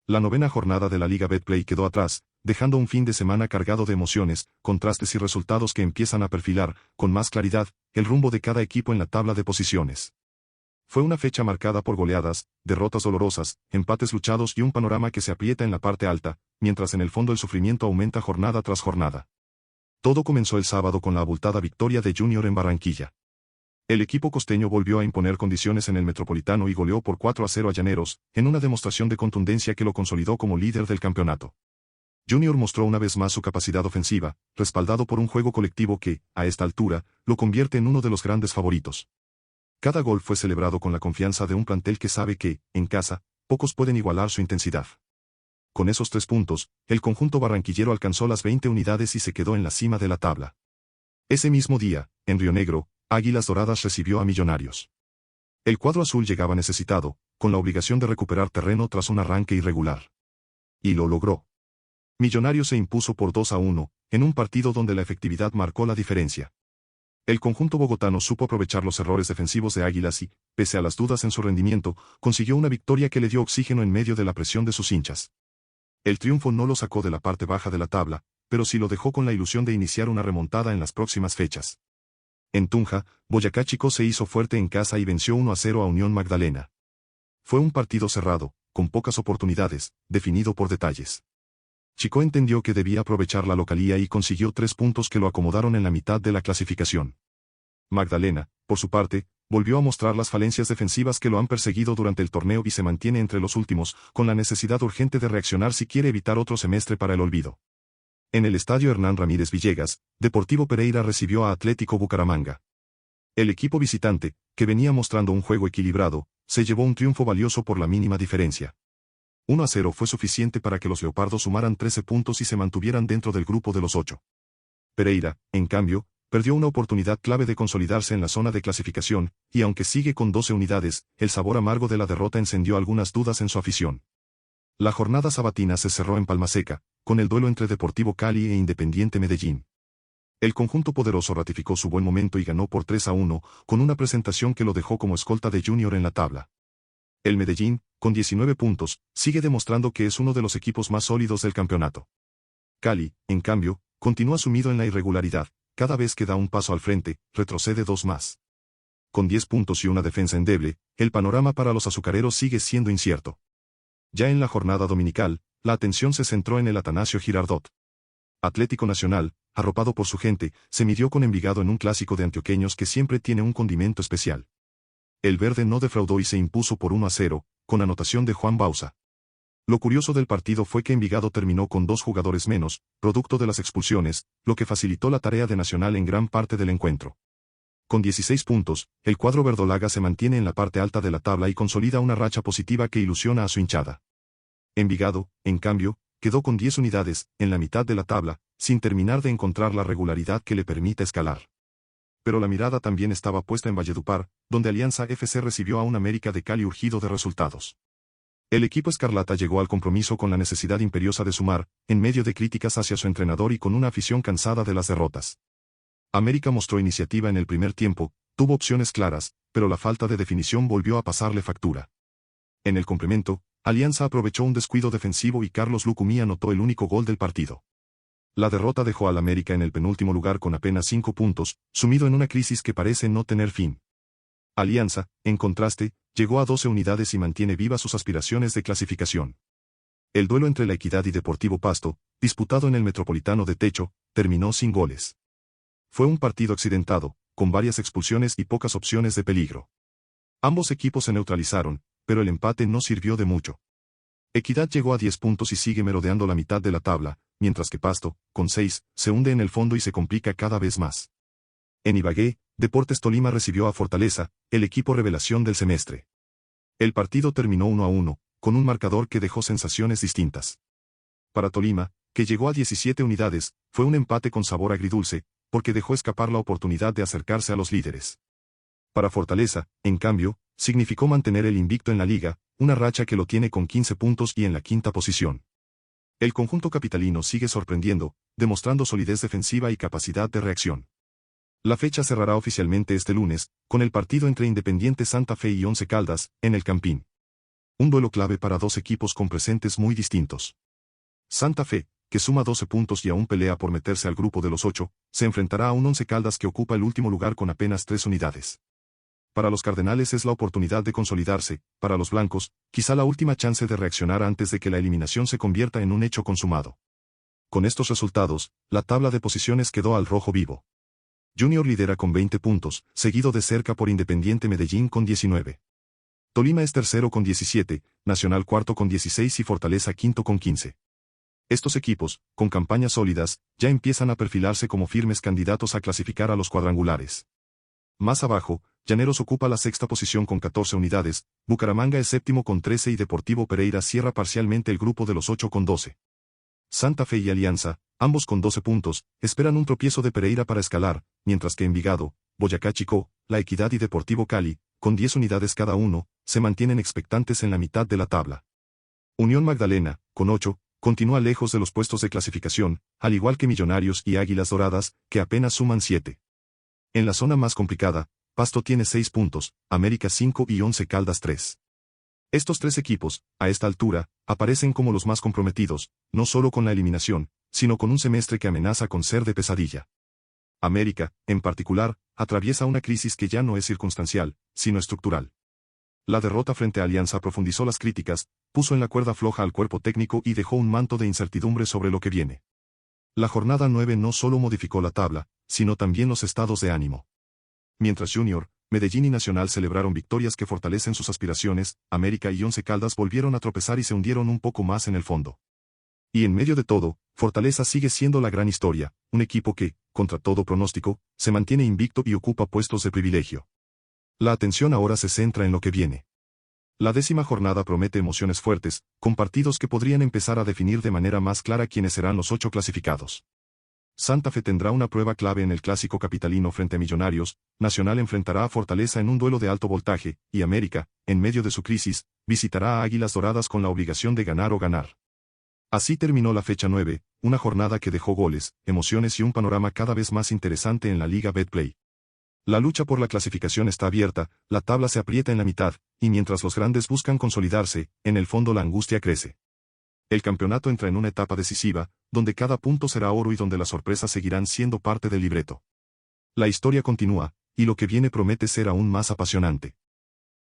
La novena jornada de la Liga Betplay quedó atrás, dejando un fin de semana cargado de emociones, contrastes y resultados que empiezan a perfilar, con más claridad, el rumbo de cada equipo en la tabla de posiciones. Fue una fecha marcada por goleadas, derrotas dolorosas, empates luchados y un panorama que se aprieta en la parte alta, mientras en el fondo el sufrimiento aumenta jornada tras jornada. Todo comenzó el sábado con la abultada victoria de Junior en Barranquilla. El equipo costeño volvió a imponer condiciones en el Metropolitano y goleó por 4-0 a Llaneros, en una demostración de contundencia que lo consolidó como líder del campeonato. Junior mostró una vez más su capacidad ofensiva, respaldado por un juego colectivo que, a esta altura, lo convierte en uno de los grandes favoritos. Cada gol fue celebrado con la confianza de un plantel que sabe que, en casa, pocos pueden igualar su intensidad. Con esos 3 puntos, el conjunto barranquillero alcanzó las 20 unidades y se quedó en la cima de la tabla. Ese mismo día, en Río Negro, Águilas Doradas recibió a Millonarios. El cuadro azul llegaba necesitado, con la obligación de recuperar terreno tras un arranque irregular. Y lo logró. Millonarios se impuso por 2-1, en un partido donde la efectividad marcó la diferencia. El conjunto bogotano supo aprovechar los errores defensivos de Águilas y, pese a las dudas en su rendimiento, consiguió una victoria que le dio oxígeno en medio de la presión de sus hinchas. El triunfo no lo sacó de la parte baja de la tabla, pero sí lo dejó con la ilusión de iniciar una remontada en las próximas fechas. En Tunja, Boyacá Chico se hizo fuerte en casa y venció 1-0 a Unión Magdalena. Fue un partido cerrado, con pocas oportunidades, definido por detalles. Chico entendió que debía aprovechar la localía y consiguió 3 puntos que lo acomodaron en la mitad de la clasificación. Magdalena, por su parte, volvió a mostrar las falencias defensivas que lo han perseguido durante el torneo y se mantiene entre los últimos, con la necesidad urgente de reaccionar si quiere evitar otro semestre para el olvido. En el estadio Hernán Ramírez Villegas, Deportivo Pereira recibió a Atlético Bucaramanga. El equipo visitante, que venía mostrando un juego equilibrado, se llevó un triunfo valioso por la mínima diferencia. 1-0 fue suficiente para que los leopardos sumaran 13 puntos y se mantuvieran dentro del grupo de los 8. Pereira, en cambio, perdió una oportunidad clave de consolidarse en la zona de clasificación, y aunque sigue con 12 unidades, el sabor amargo de la derrota encendió algunas dudas en su afición. La jornada sabatina se cerró en Palmaseca, con el duelo entre Deportivo Cali e Independiente Medellín. El conjunto poderoso ratificó su buen momento y ganó por 3-1, con una presentación que lo dejó como escolta de Junior en la tabla. El Medellín, con 19 puntos, sigue demostrando que es uno de los equipos más sólidos del campeonato. Cali, en cambio, continúa sumido en la irregularidad, cada vez que da un paso al frente, retrocede 2 más. Con 10 puntos y una defensa endeble, el panorama para los azucareros sigue siendo incierto. Ya en la jornada dominical, la atención se centró en el Atanasio Girardot. Atlético Nacional, arropado por su gente, se midió con Envigado en un clásico de antioqueños que siempre tiene un condimento especial. El verde no defraudó y se impuso por 1-0, con anotación de Juan Bauza. Lo curioso del partido fue que Envigado terminó con 2 jugadores menos, producto de las expulsiones, lo que facilitó la tarea de Nacional en gran parte del encuentro. Con 16 puntos, el cuadro verdolaga se mantiene en la parte alta de la tabla y consolida una racha positiva que ilusiona a su hinchada. Envigado, en cambio, quedó con 10 unidades, en la mitad de la tabla, sin terminar de encontrar la regularidad que le permita escalar. Pero la mirada también estaba puesta en Valledupar, donde Alianza FC recibió a un América de Cali urgido de resultados. El equipo escarlata llegó al compromiso con la necesidad imperiosa de sumar, en medio de críticas hacia su entrenador y con una afición cansada de las derrotas. América mostró iniciativa en el primer tiempo, tuvo opciones claras, pero la falta de definición volvió a pasarle factura. En el complemento, Alianza aprovechó un descuido defensivo y Carlos Lucumí anotó el único gol del partido. La derrota dejó al América en el penúltimo lugar con apenas 5 puntos, sumido en una crisis que parece no tener fin. Alianza, en contraste, llegó a 12 unidades y mantiene vivas sus aspiraciones de clasificación. El duelo entre La Equidad y Deportivo Pasto, disputado en el Metropolitano de Techo, terminó sin goles. Fue un partido accidentado, con varias expulsiones y pocas opciones de peligro. Ambos equipos se neutralizaron, pero el empate no sirvió de mucho. Equidad llegó a 10 puntos y sigue merodeando la mitad de la tabla, mientras que Pasto, con 6, se hunde en el fondo y se complica cada vez más. En Ibagué, Deportes Tolima recibió a Fortaleza, el equipo revelación del semestre. El partido terminó 1-1, con un marcador que dejó sensaciones distintas. Para Tolima, que llegó a 17 unidades, fue un empate con sabor agridulce, porque dejó escapar la oportunidad de acercarse a los líderes. Para Fortaleza, en cambio, significó mantener el invicto en la liga, una racha que lo tiene con 15 puntos y en la 5ª posición. El conjunto capitalino sigue sorprendiendo, demostrando solidez defensiva y capacidad de reacción. La fecha cerrará oficialmente este lunes, con el partido entre Independiente Santa Fe y Once Caldas, en el Campín. Un duelo clave para dos equipos con presentes muy distintos. Santa Fe, que suma 12 puntos y aún pelea por meterse al grupo de los 8, se enfrentará a un Once Caldas que ocupa el último lugar con apenas 3 unidades. Para los Cardenales es la oportunidad de consolidarse, para los blancos, quizá la última chance de reaccionar antes de que la eliminación se convierta en un hecho consumado. Con estos resultados, la tabla de posiciones quedó al rojo vivo. Junior lidera con 20 puntos, seguido de cerca por Independiente Medellín con 19. Tolima es tercero con 17, Nacional cuarto con 16 y Fortaleza quinto con 15. Estos equipos, con campañas sólidas, ya empiezan a perfilarse como firmes candidatos a clasificar a los cuadrangulares. Más abajo, Llaneros ocupa la sexta posición con 14 unidades, Bucaramanga es séptimo con 13 y Deportivo Pereira cierra parcialmente el grupo de los 8 con 12. Santa Fe y Alianza, ambos con 12 puntos, esperan un tropiezo de Pereira para escalar, mientras que Envigado, Boyacá Chicó, La Equidad y Deportivo Cali, con 10 unidades cada uno, se mantienen expectantes en la mitad de la tabla. Unión Magdalena, con 8, continúa lejos de los puestos de clasificación, al igual que Millonarios y Águilas Doradas, que apenas suman 7. En la zona más complicada, Pasto tiene 6 puntos, América 5 y Once Caldas 3. Estos tres equipos, a esta altura, aparecen como los más comprometidos, no solo con la eliminación, sino con un semestre que amenaza con ser de pesadilla. América, en particular, atraviesa una crisis que ya no es circunstancial, sino estructural. La derrota frente a Alianza profundizó las críticas, puso en la cuerda floja al cuerpo técnico y dejó un manto de incertidumbre sobre lo que viene. La jornada 9 no solo modificó la tabla, sino también los estados de ánimo. Mientras Junior, Medellín y Nacional celebraron victorias que fortalecen sus aspiraciones, América y Once Caldas volvieron a tropezar y se hundieron un poco más en el fondo. Y en medio de todo, Fortaleza sigue siendo la gran historia, un equipo que, contra todo pronóstico, se mantiene invicto y ocupa puestos de privilegio. La atención ahora se centra en lo que viene. La 10ª jornada promete emociones fuertes, con partidos que podrían empezar a definir de manera más clara quiénes serán los 8 clasificados. Santa Fe tendrá una prueba clave en el clásico capitalino frente a Millonarios, Nacional enfrentará a Fortaleza en un duelo de alto voltaje, y América, en medio de su crisis, visitará a Águilas Doradas con la obligación de ganar o ganar. Así terminó la fecha 9, una jornada que dejó goles, emociones y un panorama cada vez más interesante en la Liga Betplay. La lucha por la clasificación está abierta, la tabla se aprieta en la mitad, y mientras los grandes buscan consolidarse, en el fondo la angustia crece. El campeonato entra en una etapa decisiva, donde cada punto será oro y donde las sorpresas seguirán siendo parte del libreto. La historia continúa, y lo que viene promete ser aún más apasionante.